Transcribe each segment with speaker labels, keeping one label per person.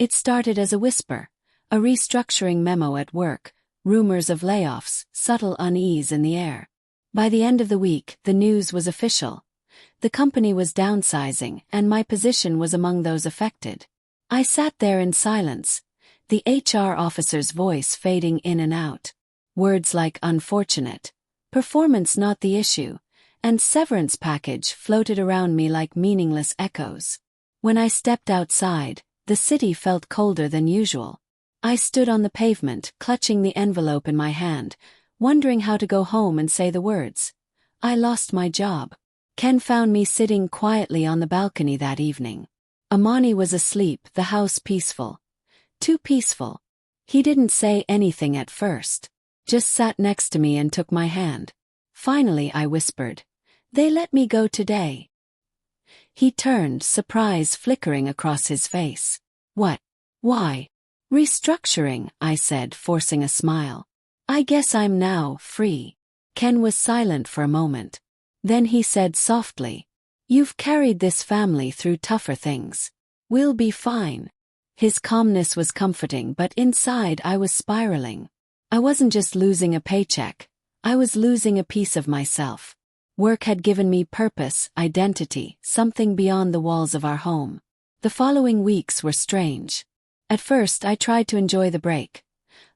Speaker 1: It started as a whisper, a restructuring memo at work, rumors of layoffs, subtle unease in the air. By the end of the week, the news was official. The company was downsizing, and my position was among those affected. I sat there in silence, the HR officer's voice fading in and out. Words like unfortunate, performance not the issue, and severance package floated around me like meaningless echoes. When I stepped outside, the city felt colder than usual. I stood on the pavement, clutching the envelope in my hand, wondering how to go home and say the words. I lost my job. Ken found me sitting quietly on the balcony that evening. Amani was asleep, the house peaceful. Too peaceful. He didn't say anything at first, just sat next to me and took my hand. Finally, I whispered, "They let me go today." He turned, surprise flickering across his face. "What? Why?" "Restructuring," I said, forcing a smile. "I guess I'm now free." Ken was silent for a moment. Then he said softly, "You've carried this family through tougher things. We'll be fine." His calmness was comforting, but inside I was spiraling. I wasn't just losing a paycheck, I was losing a piece of myself. Work had given me purpose, identity, something beyond the walls of our home. The following weeks were strange. At first I tried to enjoy the break.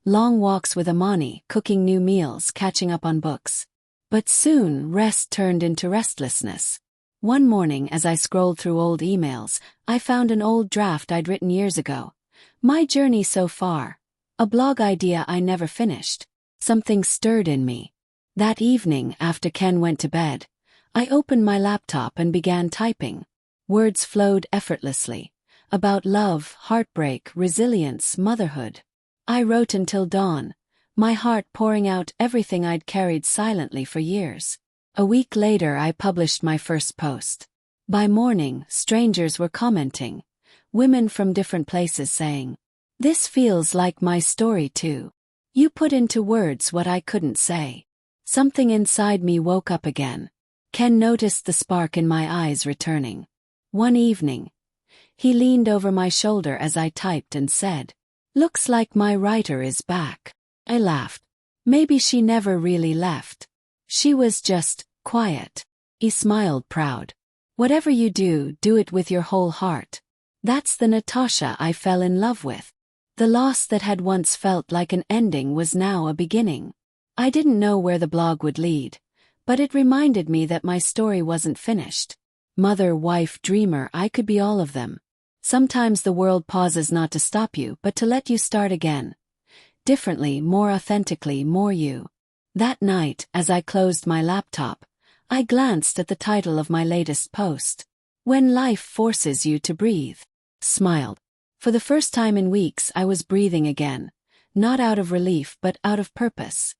Speaker 1: Long walks with Amani, cooking new meals, catching up on books. But soon rest turned into restlessness. One morning as I scrolled through old emails, I found an old draft I'd written years ago. My journey so far. A blog idea I never finished. Something stirred in me. That evening, after Ken went to bed, I opened my laptop and began typing. Words flowed effortlessly. About love, heartbreak, resilience, motherhood. I wrote until dawn, my heart pouring out everything I'd carried silently for years. A week later I published my first post. By morning, strangers were commenting. Women from different places saying, "This feels like my story too. You put into words what I couldn't say." Something inside me woke up again. Ken noticed the spark in my eyes returning. One evening, he leaned over my shoulder as I typed and said, "Looks like my writer is back." I laughed. Maybe she never really left. She was just quiet. He smiled proud. "Whatever you do, do it with your whole heart." That's the Natasha I fell in love with. The loss that had once felt like an ending was now a beginning. I didn't know where the blog would lead, but it reminded me that my story wasn't finished. Mother, wife, dreamer, I could be all of them. Sometimes the world pauses not to stop you but to let you start again. Differently, more authentically, more you. That night, as I closed my laptop, I glanced at the title of my latest post. When life forces you to breathe. Smiled. For the first time in weeks I was breathing again, not out of relief but out of purpose.